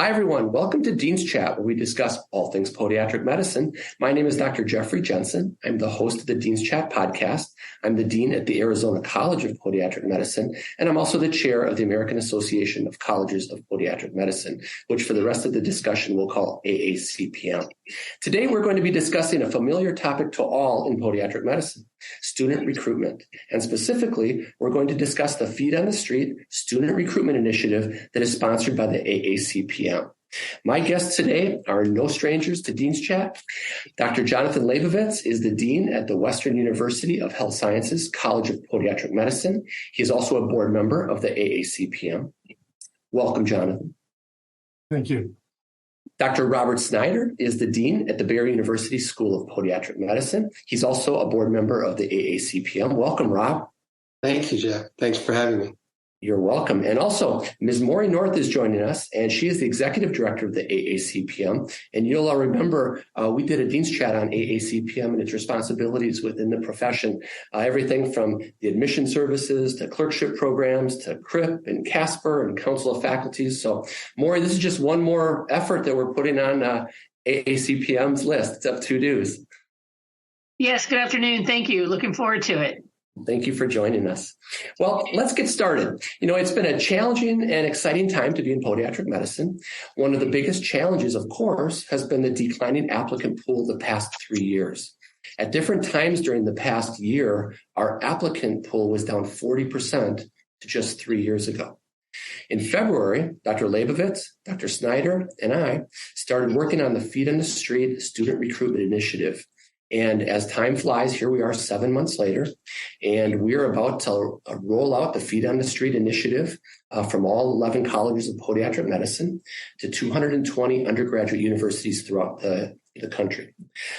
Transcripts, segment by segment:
Hi, everyone. Welcome to Dean's Chat, where we discuss all things podiatric medicine. My name is Dr. Jeffrey Jensen. I'm the host of the Dean's Chat podcast. I'm the dean at the Arizona College of Podiatric Medicine, and I'm also the chair of the American Association of Colleges of Podiatric Medicine, which for the rest of the discussion we'll call AACPM. Today, we're going to be discussing a familiar topic to all in podiatric medicine, student recruitment. And specifically, we're going to discuss the Feet on the Street Student Recruitment Initiative that is sponsored by the AACPM. My guests today are no strangers to Dean's Chat. Dr. Jonathan Labovitz is the dean at the Western University of Health Sciences College of Podiatric Medicine. He is also a board member of the AACPM. Welcome, Jonathan. Thank you. Dr. Robert Snyder is the dean at the Barry University School of Podiatric Medicine. He's also a board member of the AACPM. Welcome, Rob. Thank you, Jeff. Thanks for having me. You're welcome. And also, Ms. Mori North is joining us, and she is the executive director of the AACPM. And you'll all remember we did a Dean's Chat on AACPM and its responsibilities within the profession, everything from the admission services to clerkship programs to CRIP and CASPER and Council of Faculties. So, Mori, this is just one more effort that we're putting on AACPM's list of to-dos. Yes, good afternoon. Thank you. Looking forward to it. Thank you for joining us. Well, let's get started. It's been a challenging and exciting time to be in podiatric medicine. One of the biggest challenges, of course, has been the declining applicant pool the past 3 years. At different times during the past year, our applicant pool was down 40% to just 3 years ago. In February, Dr. Labovitz, Dr. Snyder, and I started working on the Feet on the Street Student Recruitment Initiative. And as time flies, here we are 7 months later, and we're about to roll out the Feet on the Street initiative from all 11 colleges of podiatric medicine to 220 undergraduate universities throughout the country.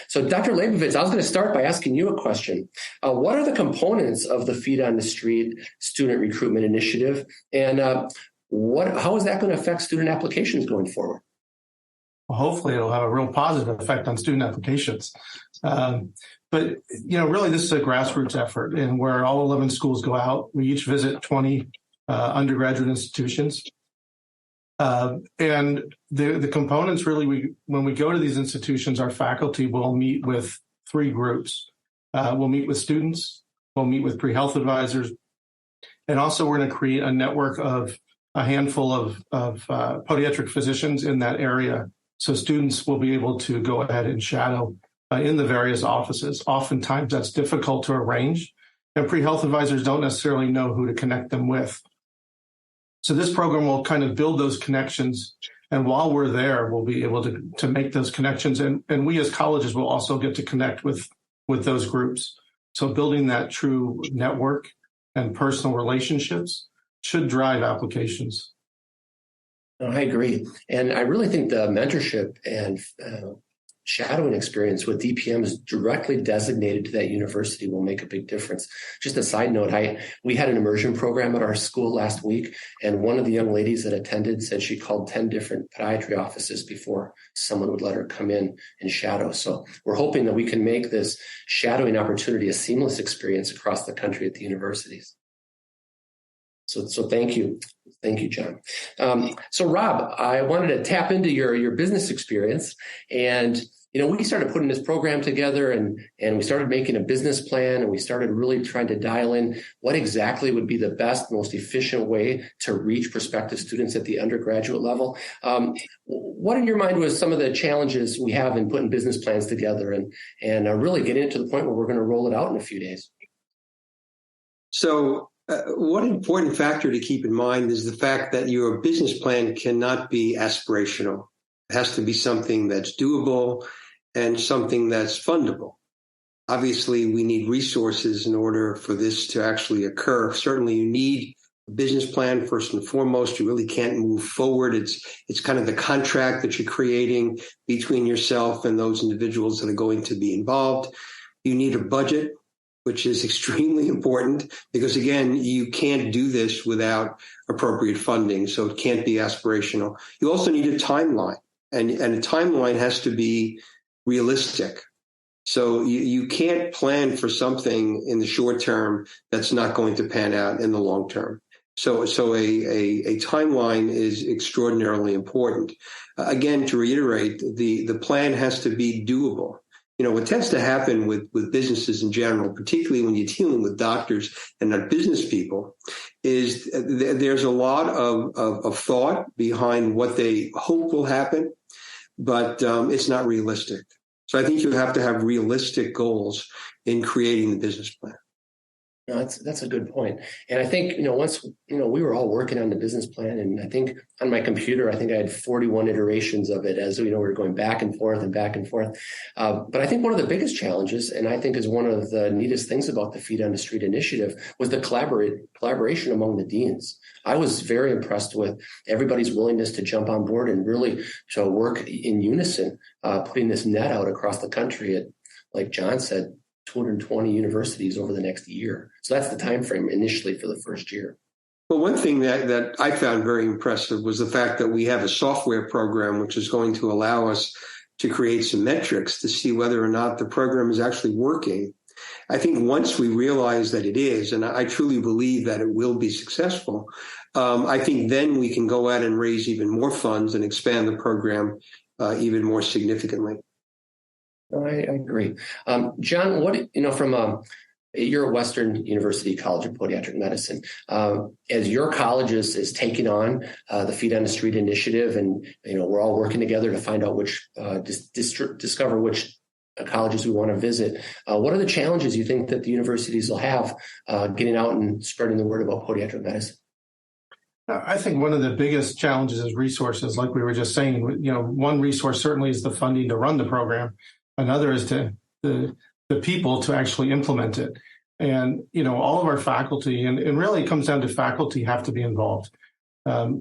So, Dr. Labovitz, I was going to start by asking you a question. What are the components of the Feet on the Street Student Recruitment Initiative, and how is that going to affect student applications going forward? Well, hopefully it'll have a real positive effect on student applications. But really this is a grassroots effort, and where all 11 schools go out, we each visit 20 undergraduate institutions. And the components really, when we go to these institutions, our faculty will meet with 3 groups. We'll meet with students, we'll meet with pre-health advisors, and also we're going to create a network of a handful of podiatric physicians in that area. So students will be able to go ahead and shadow in the various offices. Oftentimes that's difficult to arrange, and pre-health advisors don't necessarily know who to connect them with. So this program will kind of build those connections, and while we're there, we'll be able to make those connections, and we as colleges will also get to connect with those groups. So building that true network and personal relationships should drive applications. I agree. And I really think the mentorship and shadowing experience with DPMs directly designated to that university will make a big difference. Just a side note, we had an immersion program at our school last week, and one of the young ladies that attended said she called 10 different podiatry offices before someone would let her come in and shadow. So we're hoping that we can make this shadowing opportunity a seamless experience across the country at the universities. So thank you. Thank you, John. So Rob, I wanted to tap into your business experience, and we started putting this program together, and we started making a business plan, and we started really trying to dial in what exactly would be the best, most efficient way to reach prospective students at the undergraduate level. What in your mind was some of the challenges we have in putting business plans together and really getting it to the point where we're going to roll it out in a few days? So one important factor to keep in mind is the fact that your business plan cannot be aspirational. It has to be something that's doable and something that's fundable. Obviously, we need resources in order for this to actually occur. Certainly, you need a business plan first and foremost. You really can't move forward. It's kind of the contract that you're creating between yourself and those individuals that are going to be involved. You need a budget, which is extremely important because, again, you can't do this without appropriate funding, so it can't be aspirational. You also need a timeline, and a timeline has to be realistic. So you can't plan for something in the short term that's not going to pan out in the long term. So a timeline is extraordinarily important. Again, to reiterate, the plan has to be doable. What tends to happen with businesses in general, particularly when you're dealing with doctors and not business people, is there's a lot of thought behind what they hope will happen, but it's not realistic. So I think you have to have realistic goals in creating the business plan. No, that's a good point. And I think, once, we were all working on the business plan, and I think on my computer, I had 41 iterations of it as, we were going back and forth and back and forth. But I think one of the biggest challenges, and I think is one of the neatest things about the Feet on the Street initiative, was the collaboration among the deans. I was very impressed with everybody's willingness to jump on board and really to work in unison, putting this net out across the country at, like John said, 220 universities over the next year. So that's the time frame initially for the first year. Well, one thing that I found very impressive was the fact that we have a software program which is going to allow us to create some metrics to see whether or not the program is actually working. I think once we realize that it is, and I truly believe that it will be successful, I think then we can go out and raise even more funds and expand the program even more significantly. I agree. John, you're at Western University College of Podiatric Medicine. As your college is taking on the Feet on the Street initiative, and we're all working together to find out which discover which colleges we want to visit. What are the challenges you think that the universities will have getting out and spreading the word about podiatric medicine? I think one of the biggest challenges is resources. Like we were just saying, one resource certainly is the funding to run the program. Another is the people to actually implement it. And, all of our faculty, and really it comes down to faculty have to be involved.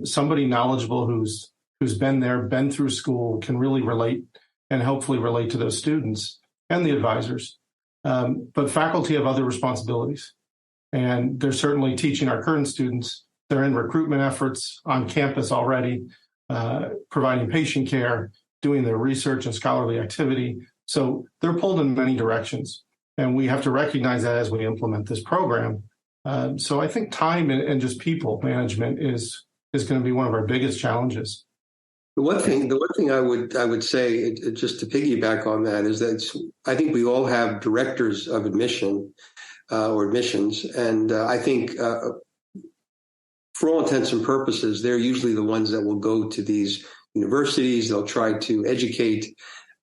Somebody knowledgeable who's been there, been through school, can really relate and hopefully relate to those students and the advisors. But faculty have other responsibilities. And they're certainly teaching our current students. They're in recruitment efforts on campus already, providing patient care, doing their research and scholarly activity. So they're pulled in many directions, and we have to recognize that as we implement this program. So I think time and just people management is going to be one of our biggest challenges. The one thing I would say, just to piggyback on that, is that I think we all have directors of admission or admissions, and I think for all intents and purposes, they're usually the ones that will go to these universities. They'll try to educate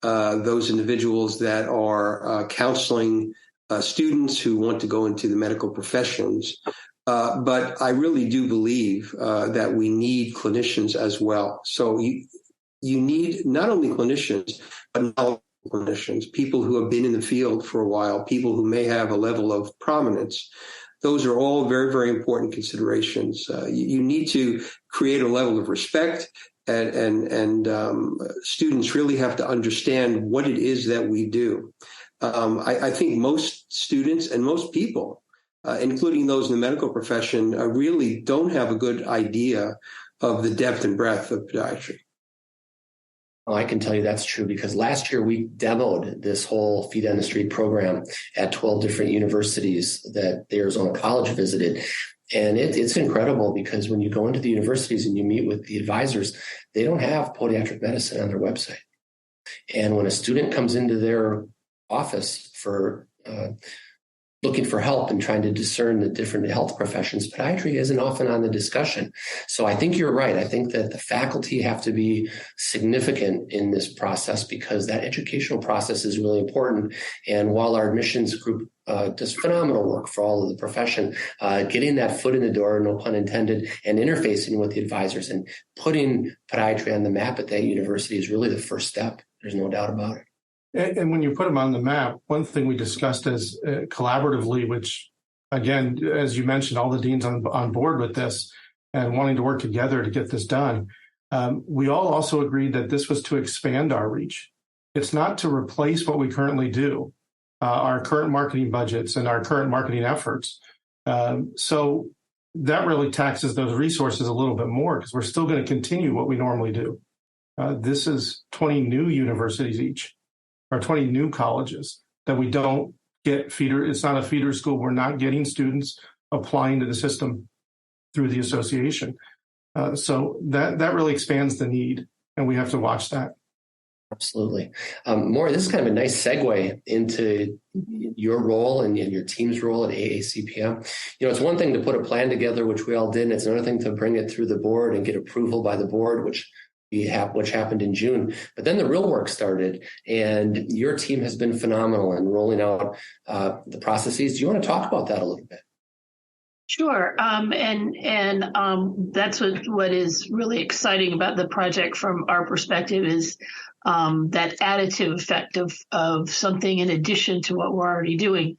those individuals that are counseling students who want to go into the medical professions. But I really do believe that we need clinicians as well. So you need not only clinicians, but knowledgeable clinicians, people who have been in the field for a while, people who may have a level of prominence. Those are all very, very important considerations. You need to create a level of respect. And students really have to understand what it is that we do. I think most students and most people, including those in the medical profession, really don't have a good idea of the depth and breadth of podiatry. Well, I can tell you that's true, because last year we demoed this whole Feet on the Street program at 12 different universities that the Arizona College visited. And it's incredible, because when you go into the universities and you meet with the advisors, they don't have podiatric medicine on their website. And when a student comes into their office for looking for help and trying to discern the different health professions, podiatry isn't often on the discussion. So I think you're right. I think that the faculty have to be significant in this process, because that educational process is really important. And while our admissions group does phenomenal work for all of the profession, getting that foot in the door, no pun intended, and interfacing with the advisors and putting podiatry on the map at that university is really the first step. There's no doubt about it. And when you put them on the map, one thing we discussed is collaboratively, which, again, as you mentioned, all the deans on board with this and wanting to work together to get this done. We all also agreed that this was to expand our reach. It's not to replace what we currently do, our current marketing budgets and our current marketing efforts. So that really taxes those resources a little bit more, because we're still going to continue what we normally do. This is 20 new universities each, or 20 new colleges that we don't get feeder. It's not a feeder school. We're not getting students applying to the system through the association. So that really expands the need, and we have to watch that. Absolutely. Mori, this is kind of a nice segue into your role and your team's role at AACPM. It's one thing to put a plan together, which we all did, and it's another thing to bring it through the board and get approval by the board, which happened in June. But then the real work started, and your team has been phenomenal in rolling out the processes. Do you want to talk about that a little bit? Sure. That's what is really exciting about the project from our perspective is that additive effect of something in addition to what we're already doing.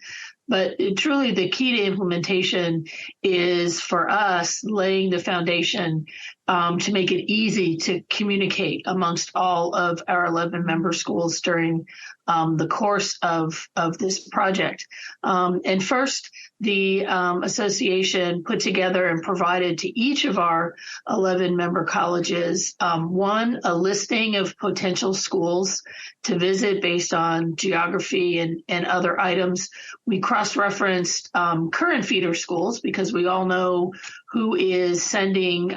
But truly the key to implementation is for us laying the foundation to make it easy to communicate amongst all of our 11 member schools during the course of this project. And first, the association put together and provided to each of our 11 member colleges, one, a listing of potential schools to visit based on geography and other items. We cross-referenced current feeder schools because we all know who is sending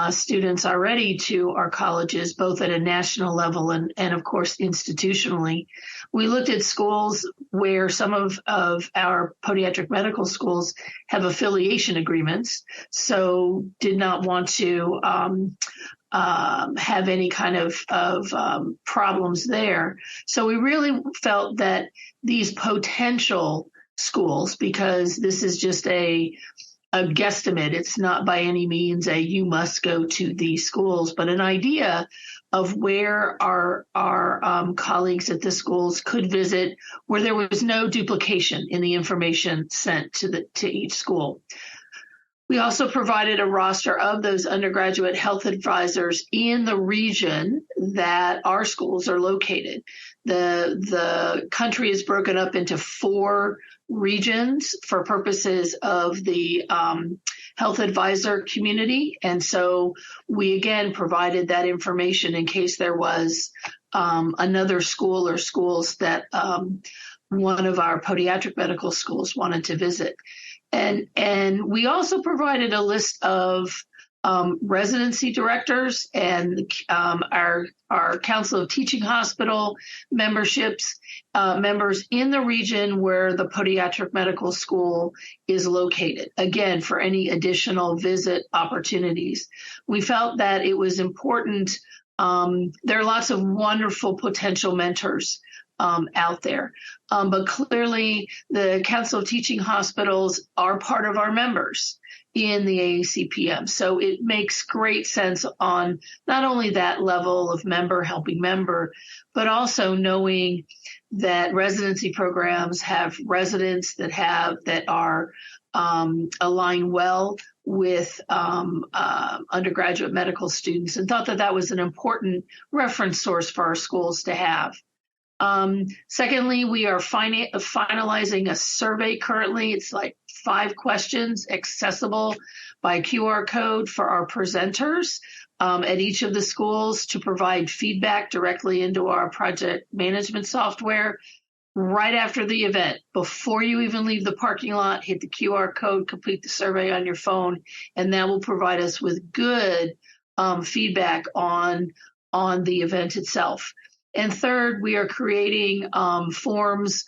students already to our colleges, both at a national level and of course, institutionally. We looked at schools where some of our podiatric medical schools have affiliation agreements, so did not want to have any kind of problems there. So we really felt that these potential schools, because this is just a guesstimate, it's not by any means a you must go to these schools, but an idea of where our colleagues at the schools could visit, where there was no duplication in the information sent to each school. We also provided a roster of those undergraduate health advisors in the region that our schools are located. The country is broken up into 4 regions for purposes of the health advisor community. And so we again provided that information in case there was another school or schools that one of our podiatric medical schools wanted to visit. And we also provided a list of residency directors and our Council of Teaching Hospital memberships, members in the region where the podiatric medical school is located, again, for any additional visit opportunities. We felt that it was important. There are lots of wonderful potential mentors out there. But clearly the Council of Teaching Hospitals are part of our members in the AACPM. So it makes great sense on not only that level of member helping member, but also knowing that residency programs have residents that are align well with undergraduate medical students, and thought that was an important reference source for our schools to have. Secondly, we are finalizing a survey currently. It's like 5 questions accessible by QR code for our presenters at each of the schools to provide feedback directly into our project management software right after the event. Before you even leave the parking lot, hit the QR code, complete the survey on your phone, and that will provide us with good feedback on the event itself. And third, we are creating forms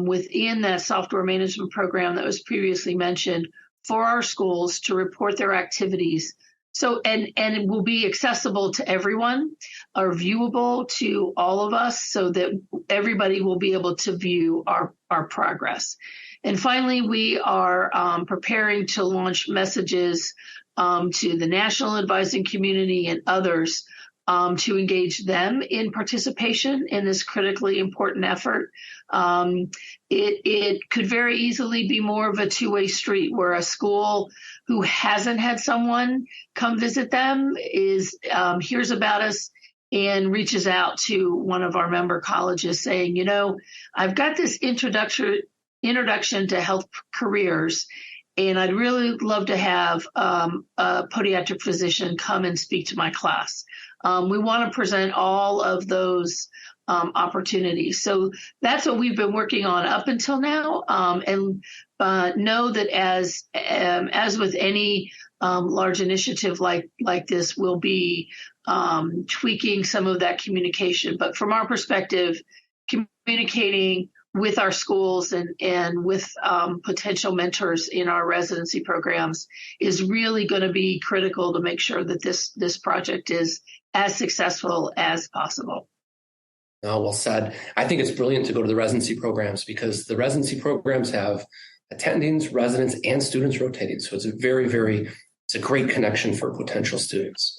within that software management program that was previously mentioned for our schools to report their activities. So, and it will be accessible to everyone or viewable to all of us so that everybody will be able to view our progress. And finally, we are preparing to launch messages to the national advising community and others to engage them in participation in this critically important effort. It could very easily be more of a two-way street where a school who hasn't had someone come visit them hears about us and reaches out to one of our member colleges saying, I've got this introduction to health careers, and I'd really love to have a podiatric physician come and speak to my class. We want to present all of those opportunities. So that's what we've been working on up until now. And know that as with any large initiative like this, we'll be tweaking some of that communication. But from our perspective, communicating with our schools and with potential mentors in our residency programs is really going to be critical to make sure that this project is as successful as possible. Oh, well said. I think it's brilliant to go to the residency programs because the residency programs have attendings, residents, and students rotating. So it's it's a great connection for potential students.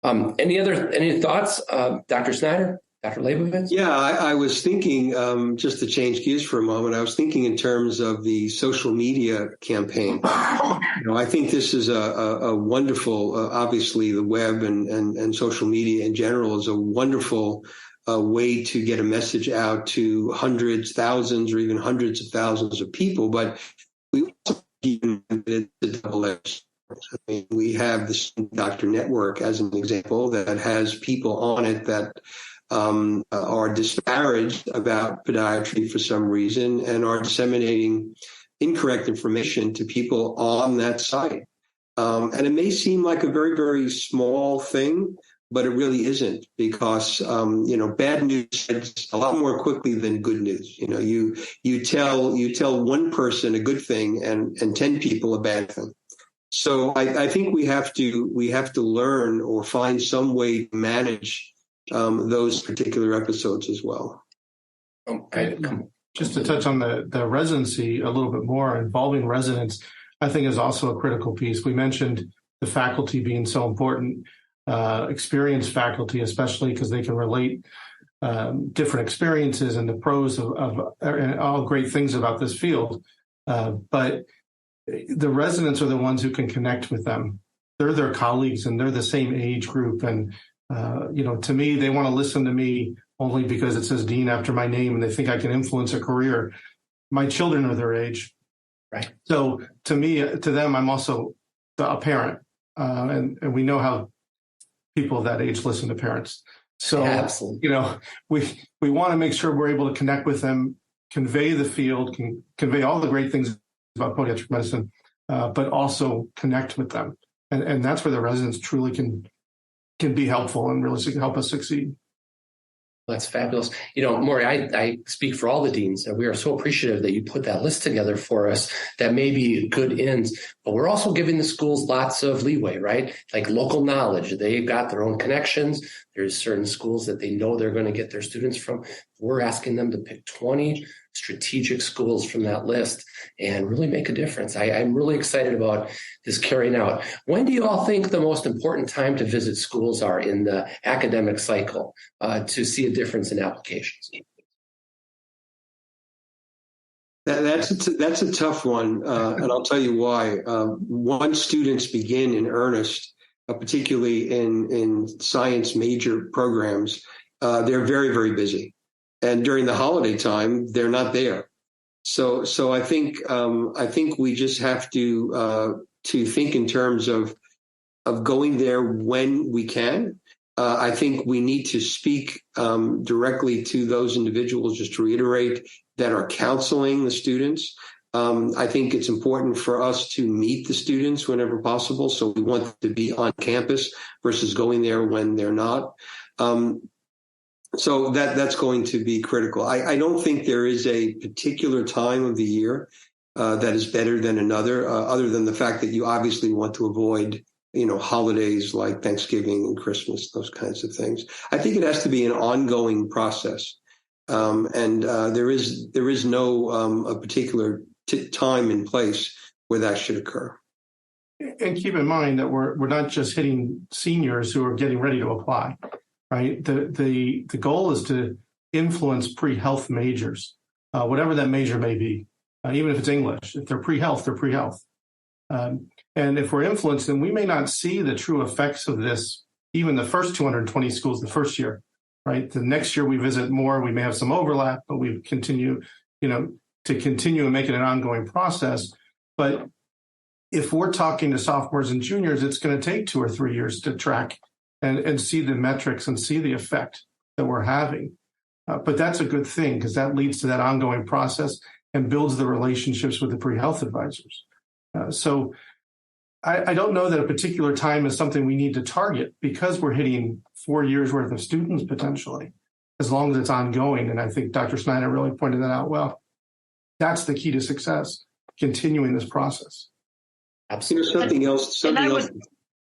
Any thoughts, Dr. Snyder, Dr. Labovitz? Yeah, I was thinking, just to change gears for a moment, I was thinking in terms of the social media campaign. I think this is a wonderful, obviously the web and social media in general is a wonderful way to get a message out to hundreds, thousands, or even hundreds of thousands of people. But we also keep it a double-edged. We have the Doctor Network as an example that has people on it that are disparaged about podiatry for some reason and are disseminating incorrect information to people on that site. And it may seem like a very, very small thing, but it really isn't because, bad news spreads a lot more quickly than good news. You tell one person a good thing and 10 people a bad thing. So I think we have to learn or find some way to manage those particular episodes as well. Just to touch on the residency a little bit more, involving residents, I think is also a critical piece. We mentioned the faculty being so important, experienced faculty, especially because they can relate different experiences and the pros of and all great things about this field. But the residents are the ones who can connect with them. They're their colleagues and they're the same age group. And, to me, they want to listen to me only because it says Dean after my name and they think I can influence a career. My children are their age. Right. So to them, I'm also a parent. And we know how people of that age listen to parents. So, absolutely. We want to make sure we're able to connect with them, convey the field, convey all the great things about podiatric medicine, but also connect with them. And that's where the residents truly can be helpful and really help us succeed. That's fabulous. Mori, I speak for all the deans, and we are so appreciative that you put that list together for us. That may be good ends, but we're also giving the schools lots of leeway, right? Like local knowledge. They've got their own connections. There's certain schools that they know they're going to get their students from. We're asking them to pick 20 strategic schools from that list and really make a difference. I'm really excited about this carrying out. When do you all think the most important time to visit schools are in the academic cycle to see a difference in applications? That's a tough one, and I'll tell you why. Once students begin in earnest, particularly in science major programs, they're very, very busy. And during the holiday time, they're not there. So I think we just have to think in terms of going there when we can. I think we need to speak directly to those individuals, just to reiterate, that are counseling the students. I think it's important for us to meet the students whenever possible. So we want them to be on campus versus going there when they're not. So that's going to be critical. I don't think there is a particular time of the year that is better than another, other than the fact that you obviously want to avoid, holidays like Thanksgiving and Christmas, those kinds of things. I think it has to be an ongoing process, and there is no a particular time and place where that should occur. And keep in mind that we're not just hitting seniors who are getting ready to apply. Right. The goal is to influence pre-health majors, whatever that major may be, even if it's English. If they're pre-health, they're pre-health. And if we're influenced, then we may not see the true effects of this, even the first 220 schools the first year. Right. The next year we visit more, we may have some overlap, but we continue, to continue and make it an ongoing process. But if we're talking to sophomores and juniors, it's going to take 2 or 3 years to track and see the metrics and see the effect that we're having. But that's a good thing because that leads to that ongoing process and builds the relationships with the pre-health advisors. So I don't know that a particular time is something we need to target because we're hitting 4 years worth of students potentially, as long as it's ongoing. And I think Dr. Snyder really pointed that out well. That's the key to success, continuing this process. Absolutely. Something else.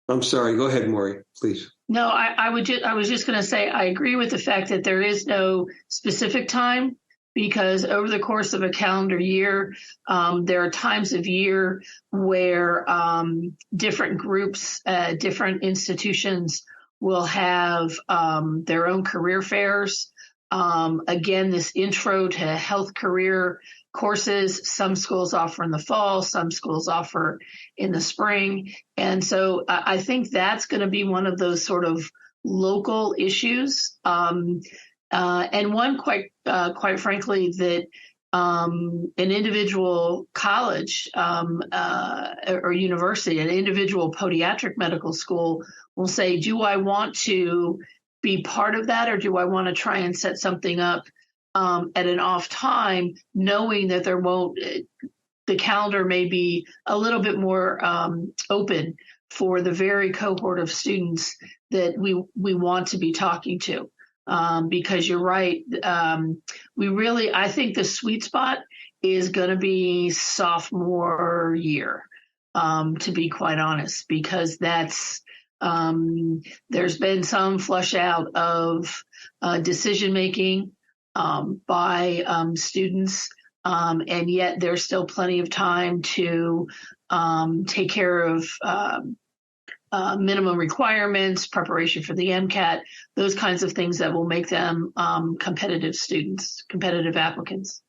I'm sorry. Go ahead, Mori, please. No, I was just going to say I agree with the fact that there is no specific time, because over the course of a calendar year, there are times of year where different groups, different institutions will have their own career fairs. Again, this intro to health career courses, some schools offer in the fall, some schools offer in the spring. And so I think that's going to be one of those sort of local issues. And one quite frankly, that an individual college or university, an individual podiatric medical school will say, do I want to be part of that, or do I want to try and set something up at an off time, knowing that the calendar may be a little bit more open for the very cohort of students that we want to be talking to. Because you're right. I think the sweet spot is going to be sophomore year, to be quite honest, because that's, there's been some flush out of decision-making by students, and yet there's still plenty of time to take care of minimum requirements, preparation for the MCAT, those kinds of things that will make them competitive students, competitive applicants.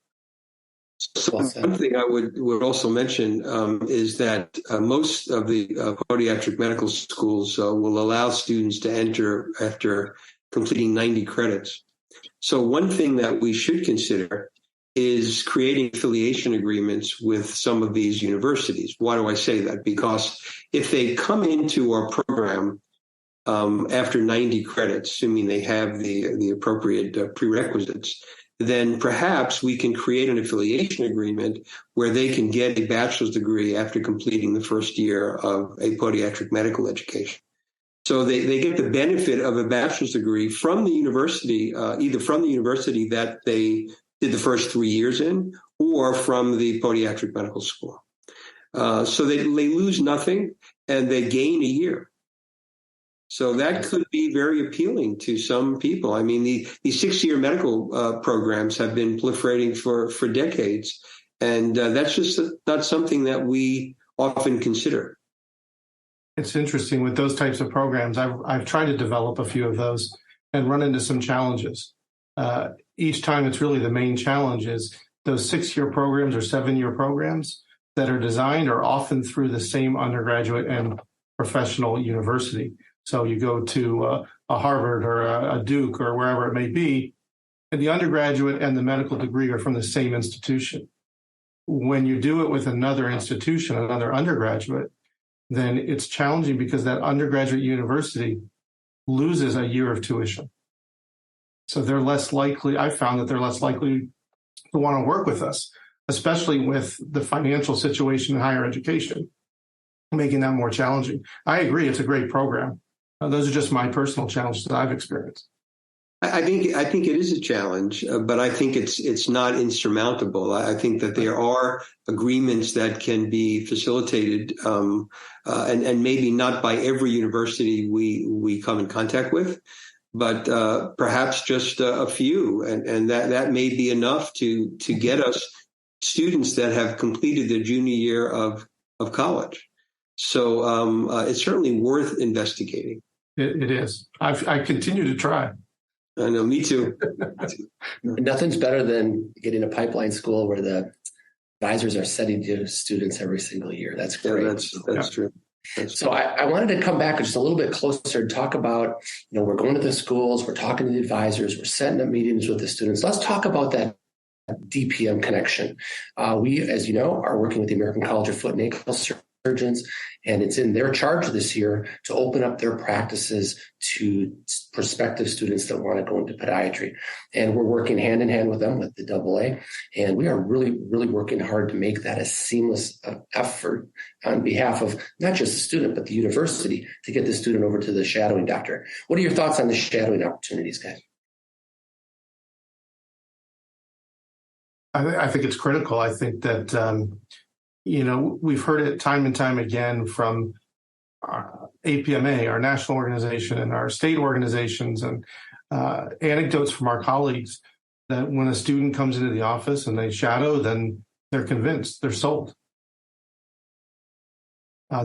So one thing I would also mention is that most of the podiatric medical schools will allow students to enter after completing 90 credits. So one thing that we should consider is creating affiliation agreements with some of these universities. Why do I say that? Because if they come into our program after 90 credits, assuming they have the appropriate prerequisites, then perhaps we can create an affiliation agreement where they can get a bachelor's degree after completing the first year of a podiatric medical education. So they get the benefit of a bachelor's degree from the university, either from the university that they did the first 3 years in, or from the podiatric medical school. So they lose nothing and they gain a year. So that could be very appealing to some people. I mean, the 6-year medical programs have been proliferating for decades, and that's just not something that we often consider. It's interesting with those types of programs. I've tried to develop a few of those and run into some challenges. Each time it's really the main challenge is those 6-year programs or 7-year programs that are designed are often through the same undergraduate and professional university. So you go to a Harvard or a Duke or wherever it may be, and the undergraduate and the medical degree are from the same institution. When you do it with another institution, another undergraduate, then it's challenging because that undergraduate university loses a year of tuition. So they're less likely, I found that they're less likely to want to work with us, especially with the financial situation in higher education, making that more challenging. I agree, it's a great program. Those are just my personal challenges that I've experienced. I think it is a challenge, but I think it's not insurmountable. I think that there are agreements that can be facilitated, and maybe not by every university we come in contact with, but perhaps just a few, and that may be enough to get us students that have completed their junior year of college. So it's certainly worth investigating. It is. I continue to try. I know, me too. Nothing's better than getting a pipeline school where the advisors are setting to students every single year. That's great. Yeah, that's true. So I wanted to come back just a little bit closer and talk about, we're going to the schools, we're talking to the advisors, we're setting up meetings with the students. Let's talk about that DPM connection. We, as you know, are working with the American College of Foot and Ankle surgeons, and it's in their charge this year to open up their practices to prospective students that want to go into podiatry. And we're working hand in hand with them with the AA, and we are really, really working hard to make that a seamless effort on behalf of not just the student, but the university to get the student over to the shadowing doctor. What are your thoughts on the shadowing opportunities, guys? I think it's critical. I think that, we've heard it time and time again from APMA, our national organization, and our state organizations, and anecdotes from our colleagues that when a student comes into the office and they shadow, then they're convinced, they're sold.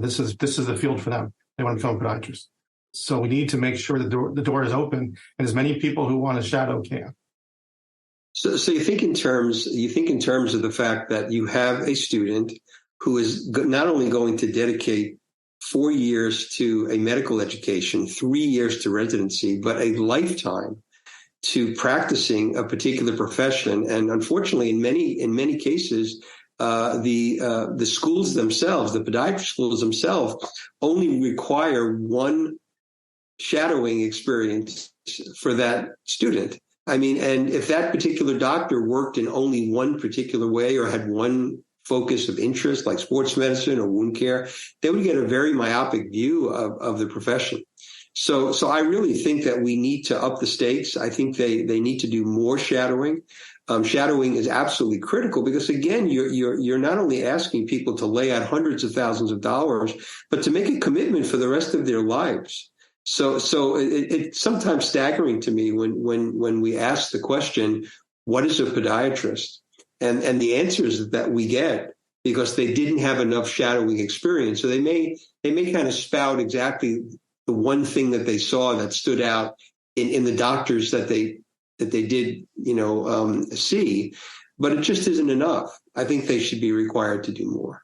This is the field for them. They want to become a podiatrist. So we need to make sure that the door is open and as many people who want to shadow can. So you think in terms of the fact that you have a student who is not only going to dedicate 4 years to a medical education, 3 years to residency, but a lifetime to practicing a particular profession. And unfortunately, in many cases, the schools themselves, the podiatry schools themselves, only require one shadowing experience for that student. I mean, and if that particular doctor worked in only one particular way or had one focus of interest, like sports medicine or wound care, they would get a very myopic view of the profession. So I really think that we need to up the stakes. I think they need to do more shadowing. Shadowing is absolutely critical because, again, you're not only asking people to lay out hundreds of thousands of dollars, but to make a commitment for the rest of their lives. So it's sometimes staggering to me when we ask the question, what is a podiatrist? And the answers that we get, because they didn't have enough shadowing experience. So they may kind of spout exactly the one thing that they saw that stood out in the doctors that they did, see, but it just isn't enough. I think they should be required to do more.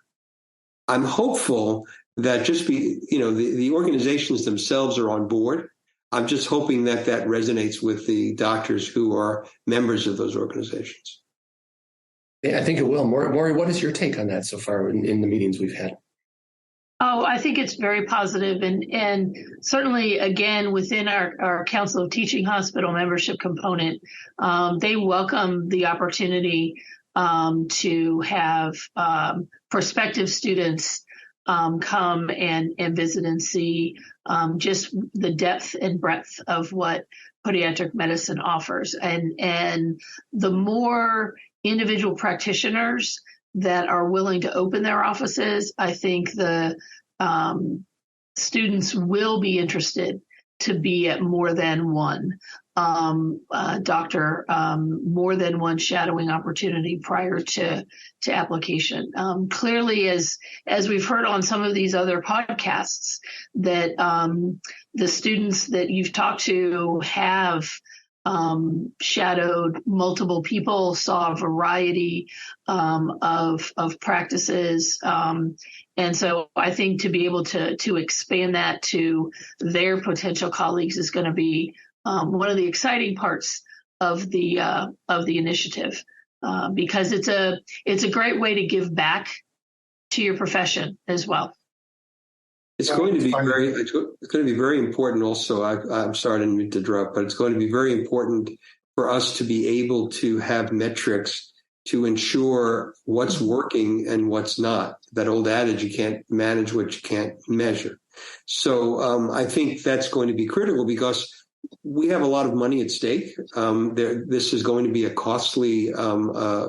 I'm hopeful that the organizations themselves are on board. I'm just hoping that resonates with the doctors who are members of those organizations. Yeah, I think it will. Mori, what is your take on that so far in the meetings we've had? Oh, I think it's very positive, and certainly, again, within our Council of Teaching Hospital membership component, they welcome the opportunity to have prospective students come and visit and see just the depth and breadth of what podiatric medicine offers. And the more individual practitioners that are willing to open their offices, I think the students will be interested to be at more than one doctor, more than one shadowing opportunity prior to application. Clearly, as we've heard on some of these other podcasts, that the students that you've talked to have shadowed multiple people, saw a variety of practices. And so I think to be able to expand that to their potential colleagues is going to be one of the exciting parts of the initiative, because it's a great way to give back to your profession as well. It's going to be very important also. I'm sorry to interrupt, but it's going to be very important for us to be able to have metrics to ensure what's working and what's not. That old adage, you can't manage what you can't measure. So I think that's going to be critical because we have a lot of money at stake. This is going to be a costly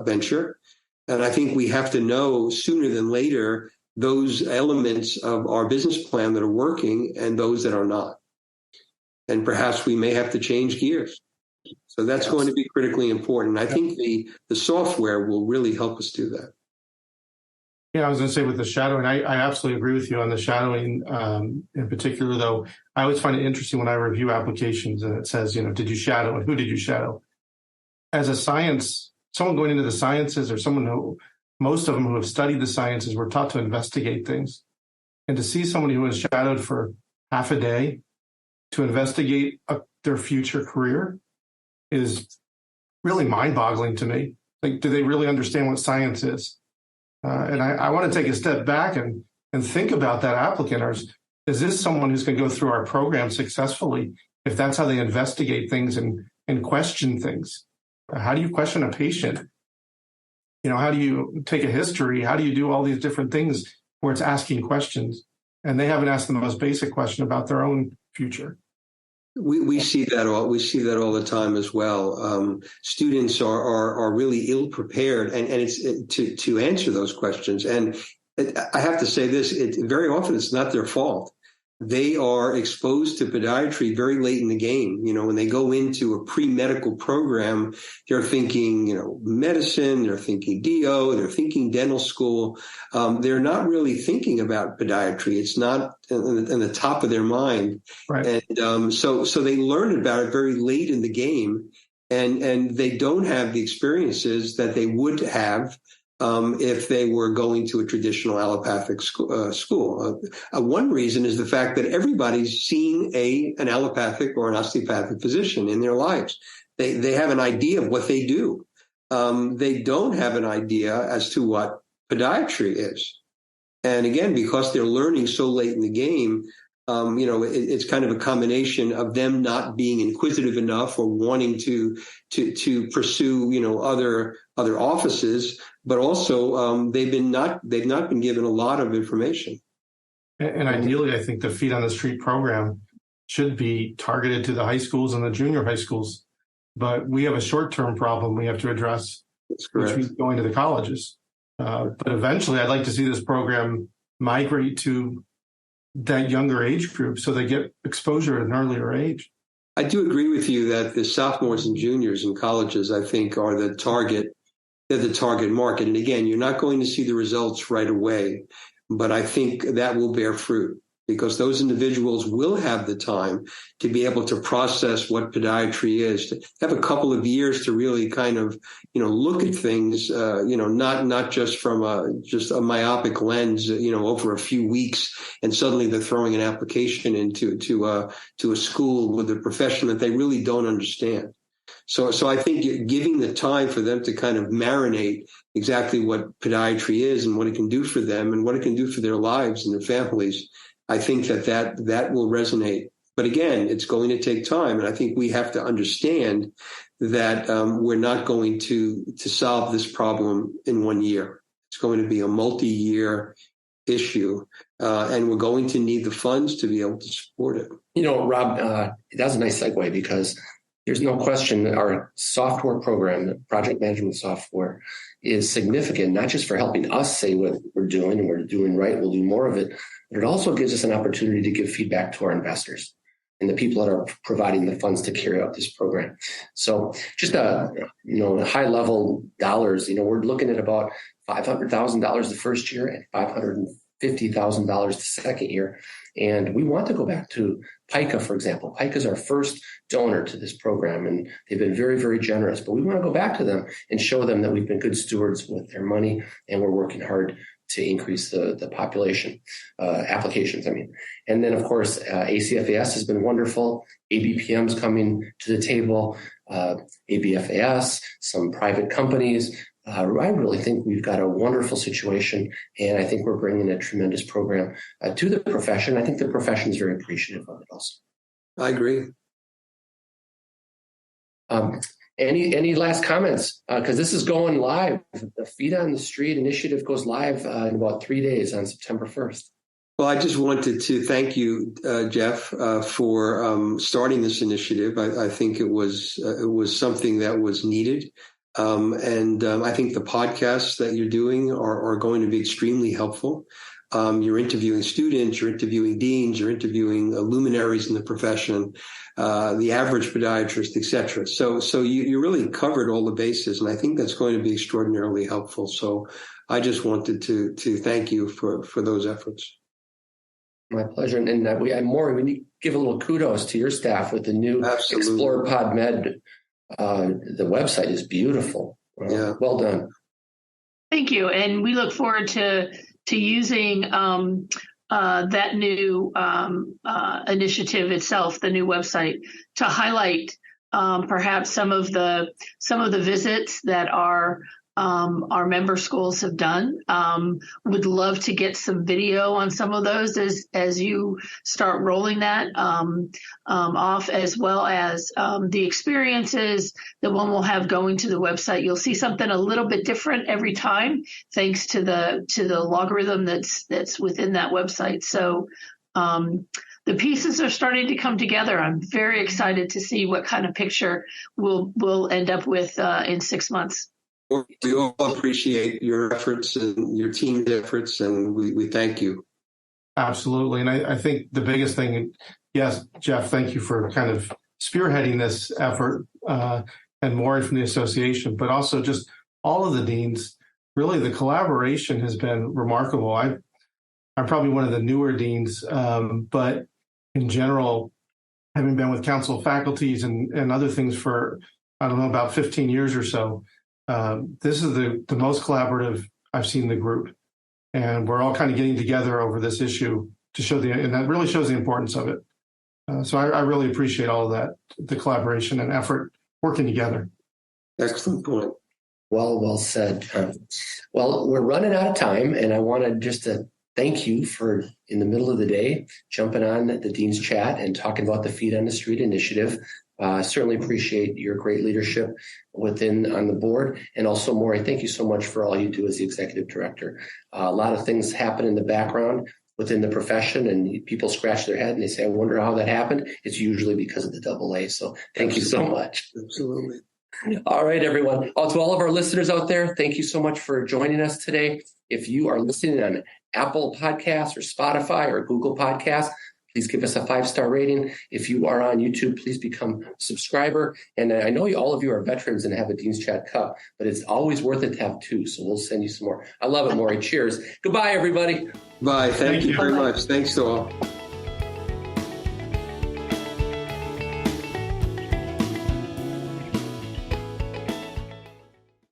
venture. And I think we have to know sooner than later those elements of our business plan that are working and those that are not. And perhaps we may have to change gears. So that's going to be critically important. I think the software will really help us do that. Yeah, I was going to say with the shadowing, I absolutely agree with you on the shadowing in particular, though. I always find it interesting when I review applications and it says, did you shadow and who did you shadow? As someone going into the sciences or someone who, most of them who have studied the sciences were taught to investigate things. And to see somebody who has shadowed for half a day to investigate their future career is really mind-boggling to me. Like, do they really understand what science is? And I want to take a step back and and think about that applicant. Or is this someone who's going to go through our program successfully if that's how they investigate things and question things? How do you question a patient? How do you take a history? How do you do all these different things where it's asking questions? And they haven't asked the most basic question about their own future. We see that all. We see that all the time as well. Students are really ill prepared, and it's to answer those questions. And I have to say this: very often it's not their fault. They are exposed to podiatry very late in the game. When they go into a pre-medical program, they're thinking, medicine, they're thinking DO, they're thinking dental school. They're not really thinking about podiatry. It's not in the top of their mind. Right. And so they learn about it very late in the game, and they don't have the experiences that they would have if they were going to a traditional allopathic school. One reason is the fact that everybody's seen an allopathic or an osteopathic physician in their lives. They have an idea of what they do. They don't have an idea as to what podiatry is. And again, because they're learning so late in the game, it's kind of a combination of them not being inquisitive enough or wanting to pursue, other offices, but also they've not been given a lot of information. And ideally, I think the Feet on the Street program should be targeted to the high schools and the junior high schools. But we have a short-term problem we have to address, which means going to the colleges. But eventually, I'd like to see this program migrate to that younger age group so they get exposure at an earlier age. I do agree with you that the sophomores and juniors in colleges, I think, are the target. They're the target market. And again, you're not going to see the results right away, but I think that will bear fruit because those individuals will have the time to be able to process what podiatry is, to have a couple of years to really kind of, look at things, not just from a myopic lens, over a few weeks, and suddenly they're throwing an application into a school with a profession that they really don't understand. So I think giving the time for them to kind of marinate exactly what podiatry is and what it can do for them and what it can do for their lives and their families, I think that will resonate. But again, it's going to take time. And I think we have to understand that we're not going to solve this problem in 1 year. It's going to be a multi-year issue, and we're going to need the funds to be able to support it. Rob, that's a nice segue because there's no question that our software program, the project management software, is significant, not just for helping us say what we're doing and we're doing right, we'll do more of it, but it also gives us an opportunity to give feedback to our investors and the people that are providing the funds to carry out this program. So just high level dollars, we're looking at about $500,000 the first year and $550,000 the second year. And we want to go back to PICA, for example. PICA is our first donor to this program, and they've been very, very generous. But we want to go back to them and show them that we've been good stewards with their money, and we're working hard to increase the population, applications, And then, of course, ACFAS has been wonderful. ABPM's coming to the table, ABFAS, some private companies. I really think we've got a wonderful situation, and I think we're bringing a tremendous program to the profession. I think the profession is very appreciative of it also. I agree. Any last comments? Because this is going live. The Feet on the Street initiative goes live in about 3 days on September 1st. Well, I just wanted to thank you, Jeff, for starting this initiative. I think it was something that was needed. And I think the podcasts that you're doing are going to be extremely helpful. You're interviewing students, you're interviewing deans, you're interviewing luminaries in the profession, the average podiatrist, et cetera. So you really covered all the bases, and I think that's going to be extraordinarily helpful. So I just wanted to thank you for those efforts. My pleasure. And Maury, we need to give a little kudos to your staff with the new Explore PodMed. The website is beautiful. Well done. Thank you. And we look forward to using that new initiative itself, the new website, to highlight perhaps some of the visits that are our member schools have done. Would love to get some video on some of those as you start rolling that off, as well as the experiences that one will have going to the website. You'll see something a little bit different every time, thanks to the logarithm that's within that website. So the pieces are starting to come together. I'm very excited to see what kind of picture we'll end up with in 6 months. We all appreciate your efforts and your team's efforts, and we thank you. Absolutely. And I think the biggest thing, yes, Jeff, thank you for kind of spearheading this effort and Mori from the association, but also just all of the deans. Really, the collaboration has been remarkable. I'm probably one of the newer deans, but in general, having been with council of faculties and other things for, I don't know, about 15 years or so, this is the most collaborative I've seen the group. And we're all kind of getting together over this issue to show and that really shows the importance of it. So I really appreciate all of that, the collaboration and effort working together. Excellent point. Well said. Well, we're running out of time, and I wanted just to thank you for, in the middle of the day, jumping on the Dean's Chat and talking about the Feet on the Street initiative. Certainly appreciate your great leadership on the board. And also, Mori, thank you so much for all you do as the executive director. A lot of things happen in the background within the profession, and people scratch their head and they say, I wonder how that happened. It's usually because of the AA. So thank you so much. Absolutely. All right, everyone. To all of our listeners out there, thank you so much for joining us today. If you are listening on Apple Podcasts or Spotify or Google Podcasts, please give us a 5-star rating. If you are on YouTube, please become a subscriber. And I know all of you are veterans and have a Dean's Chat cup, but it's always worth it to have 2. So we'll send you some more. I love it, Mori. Cheers. Goodbye, everybody. Bye. Thank you very much. Thanks to all.